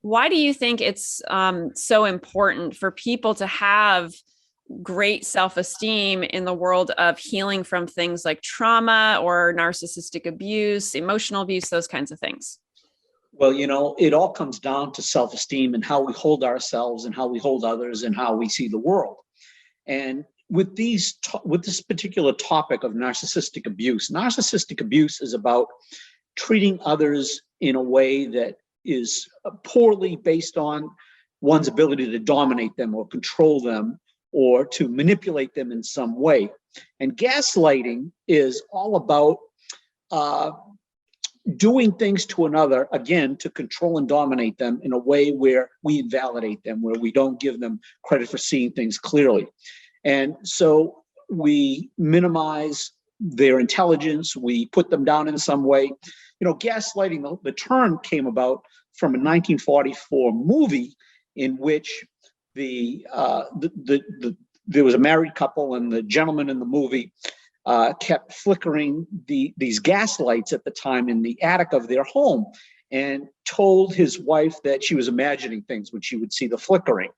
why do you think it's so important for people to have great self-esteem in the world of healing from things like trauma or narcissistic abuse, emotional abuse, those kinds of things? Well, it all comes down to self-esteem and how we hold ourselves and how we hold others and how we see the world. And with this particular topic of narcissistic abuse is about treating others in a way that is poorly based on one's ability to dominate them or control them or to manipulate them in some way. And gaslighting is all about doing things to another, again, to control and dominate them in a way where we invalidate them, where we don't give them credit for seeing things clearly. And so we minimize their intelligence, we put them down in some way. Gaslighting, the term came about from a 1944 movie in which there was a married couple, and the gentleman in the movie kept flickering these gas lights at the time in the attic of their home, and told his wife that she was imagining things when she would see the flickering.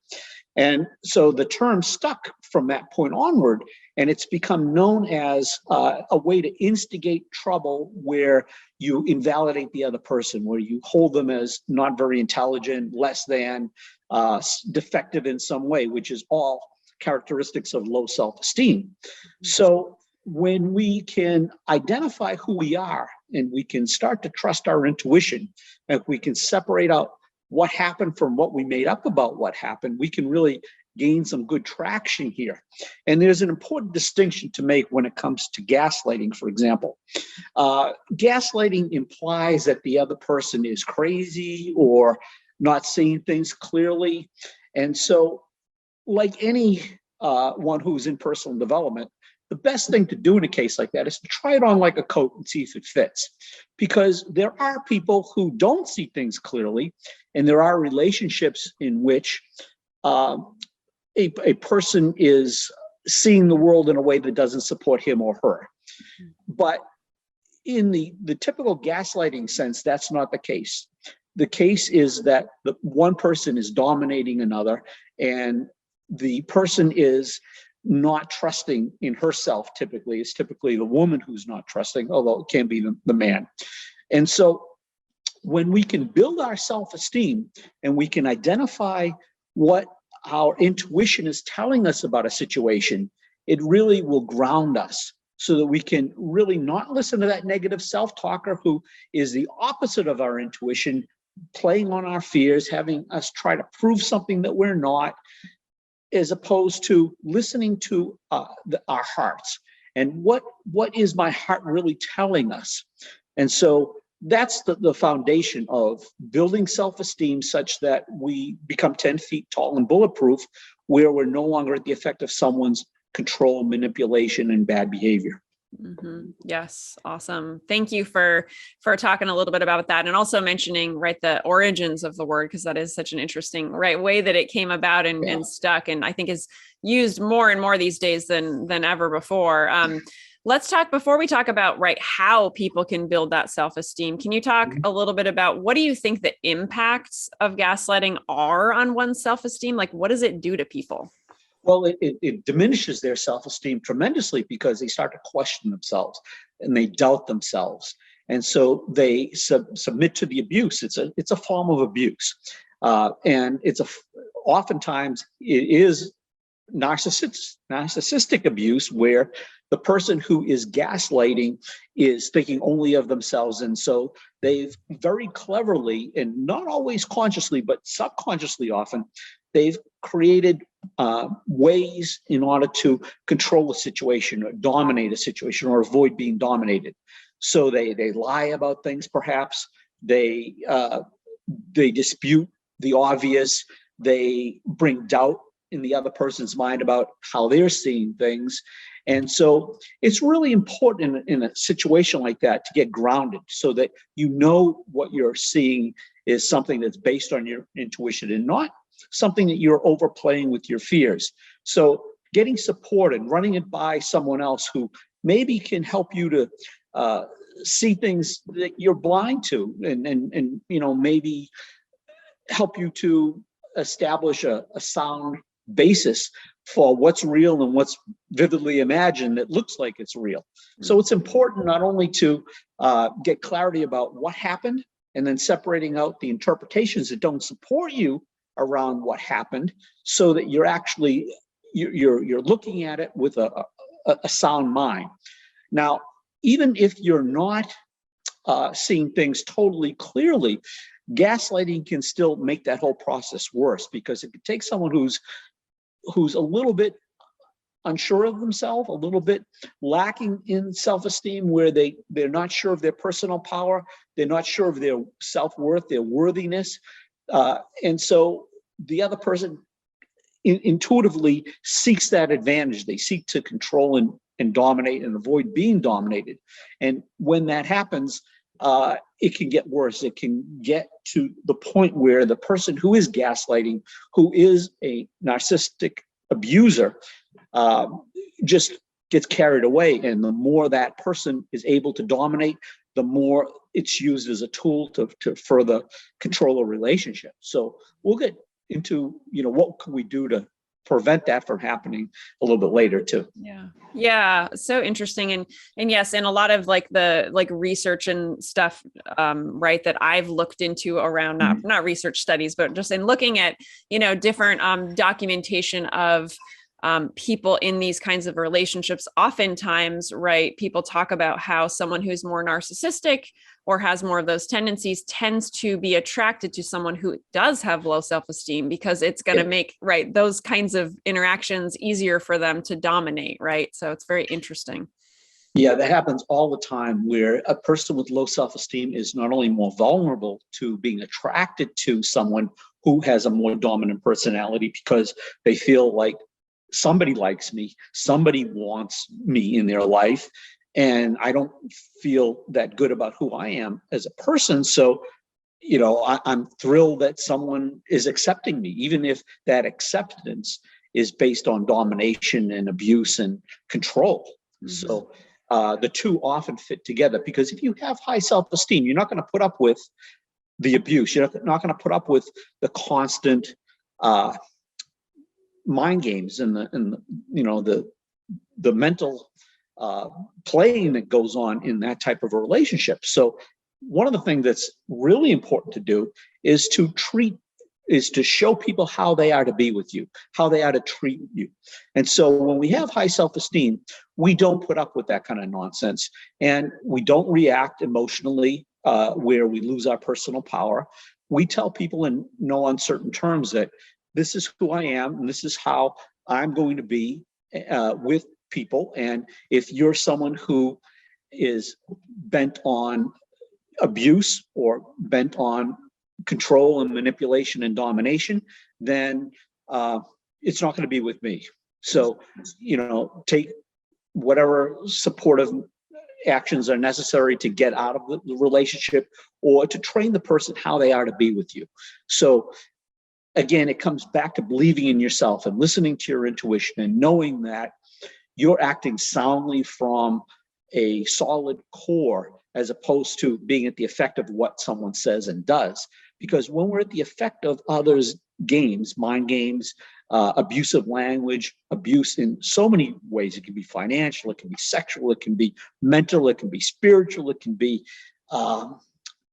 And so the term stuck from that point onward, and it's become known as a way to instigate trouble where you invalidate the other person, where you hold them as not very intelligent, less than, defective in some way, which is all characteristics of low self-esteem. So when we can identify who we are and we can start to trust our intuition, and we can separate out what happened from what we made up about what happened, we can really gain some good traction here. And there's an important distinction to make when it comes to gaslighting, for example. Gaslighting implies that the other person is crazy or not seeing things clearly. And so, like any one who's in personal development, the best thing to do in a case like that is to try it on like a coat and see if it fits. Because there are people who don't see things clearly, and there are relationships in which a person is seeing the world in a way that doesn't support him or her. But in the typical gaslighting sense, that's not the case. The case is that the one person is dominating another, and the person is not trusting in herself. Typically, it's typically the woman who's not trusting, although it can be the man. And so when we can build our self-esteem and we can identify what our intuition is telling us about a situation, it really will ground us so that we can really not listen to that negative self-talker who is the opposite of our intuition, playing on our fears, having us try to prove something that we're not, as opposed to listening to our hearts. And what is my heart really telling us? And so that's the foundation of building self-esteem such that we become 10 feet tall and bulletproof, where we're no longer at the effect of someone's control, manipulation, and bad behavior. Mm-hmm. Yes. Awesome. Thank you for talking a little bit about that, and also mentioning the origins of the word, because that is such an interesting way that it came about and stuck, and I think is used more and more these days than ever before. Let's talk, before we talk about how people can build that self-esteem, can you talk a little bit about what do you think the impacts of gaslighting are on one's self-esteem? What does it do to people? Well, it diminishes their self-esteem tremendously because they start to question themselves and they doubt themselves. And so they submit to the abuse. It's a form of abuse. And oftentimes it is narcissistic abuse, where the person who is gaslighting is thinking only of themselves. And so they've very cleverly, and not always consciously, but subconsciously often, they've created ways in order to control a situation or dominate a situation or avoid being dominated. So they lie about things, perhaps. They dispute the obvious. They bring doubt in the other person's mind about how they're seeing things. And so it's really important in a situation like that to get grounded so that you know what you're seeing is something that's based on your intuition and not something that you're overplaying with your fears. So getting support and running it by someone else who maybe can help you to see things that you're blind to, and maybe help you to establish a sound basis for what's real and what's vividly imagined that looks like it's real. So it's important not only to get clarity about what happened, and then separating out the interpretations that don't support you around what happened, so that you're actually you're looking at it with a sound mind. Now, even if you're not seeing things totally clearly, gaslighting can still make that whole process worse, because it could take someone who's a little bit unsure of themselves, a little bit lacking in self-esteem, where they're not sure of their personal power, they're not sure of their self-worth, their worthiness, and so the other person intuitively seeks that advantage. They seek to control and dominate and avoid being dominated. And when that happens, it can get worse. It can get to the point where the person who is gaslighting, who is a narcissistic abuser, just gets carried away. And the more that person is able to dominate, the more it's used as a tool to further control a relationship. So we'll get into, what can we do to prevent that from happening a little bit later too. Yeah. So interesting. And yes, and a lot of the research and stuff, right, that I've looked into around, not research studies, but just in looking at, different documentation of people in these kinds of relationships. Oftentimes, right, people talk about how someone who's more narcissistic or has more of those tendencies tends to be attracted to someone who does have low self-esteem, because it's going to make, right, those kinds of interactions easier for them to dominate, right? So it's very interesting. Yeah, that happens all the time, where a person with low self-esteem is not only more vulnerable to being attracted to someone who has a more dominant personality, because they feel like somebody likes me, somebody wants me in their life, and I don't feel that good about who I am as a person. So, I'm thrilled that someone is accepting me, even if that acceptance is based on domination and abuse and control. So the two often fit together, because if you have high self-esteem, you're not going to put up with the abuse. You're not going to put up with the constant mind games and the mental playing that goes on in that type of a relationship. So one of the things that's really important to do is to show people how they are to be with you, how they are to treat you. And so when we have high self-esteem, we don't put up with that kind of nonsense, and we don't react emotionally where we lose our personal power. We tell people in no uncertain terms that this is who I am, and this is how I'm going to be with people. And if you're someone who is bent on abuse or bent on control and manipulation and domination, then it's not going to be with me. So, take whatever supportive actions are necessary to get out of the relationship, or to train the person how they are to be with you. So again, it comes back to believing in yourself and listening to your intuition and knowing that you're acting soundly from a solid core, as opposed to being at the effect of what someone says and does. Because when we're at the effect of others' games, mind games, abusive language, abuse in so many ways, it can be financial, it can be sexual, it can be mental, it can be spiritual, it can be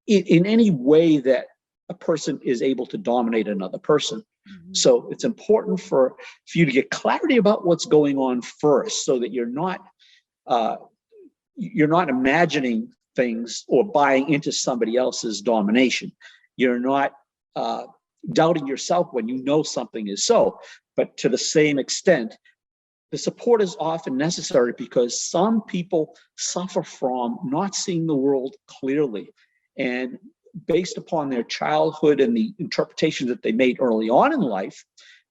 in any way that a person is able to dominate another person. So it's important for you to get clarity about what's going on first, so that you're not imagining things or buying into somebody else's domination. You're not doubting yourself when you know something is so. But to the same extent, the support is often necessary, because some people suffer from not seeing the world clearly. And based upon their childhood and the interpretations that they made early on in life,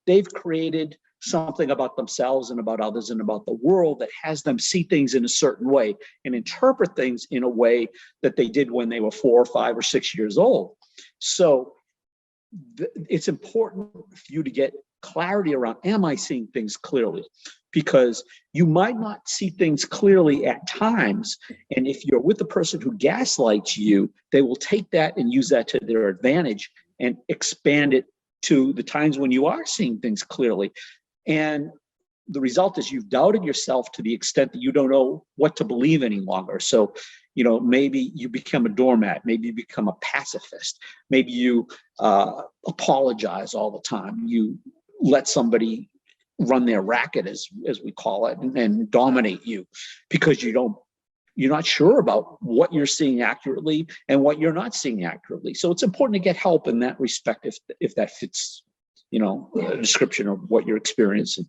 they've created something about themselves and about others and about the world that has them see things in a certain way and interpret things in a way that they did when they were 4 or 5 or 6 years old. So it's important for you to get clarity around, am I seeing things clearly? Because you might not see things clearly at times. And if you're with the person who gaslights you, they will take that and use that to their advantage and expand it to the times when you are seeing things clearly. And the result is you've doubted yourself to the extent that you don't know what to believe any longer. So, maybe you become a doormat, maybe you become a pacifist, maybe you apologize all the time. You let somebody run their racket, as we call it, and dominate you because you're not sure about what you're seeing accurately and what you're not seeing accurately. So it's important to get help in that respect if that fits, a description of what you're experiencing.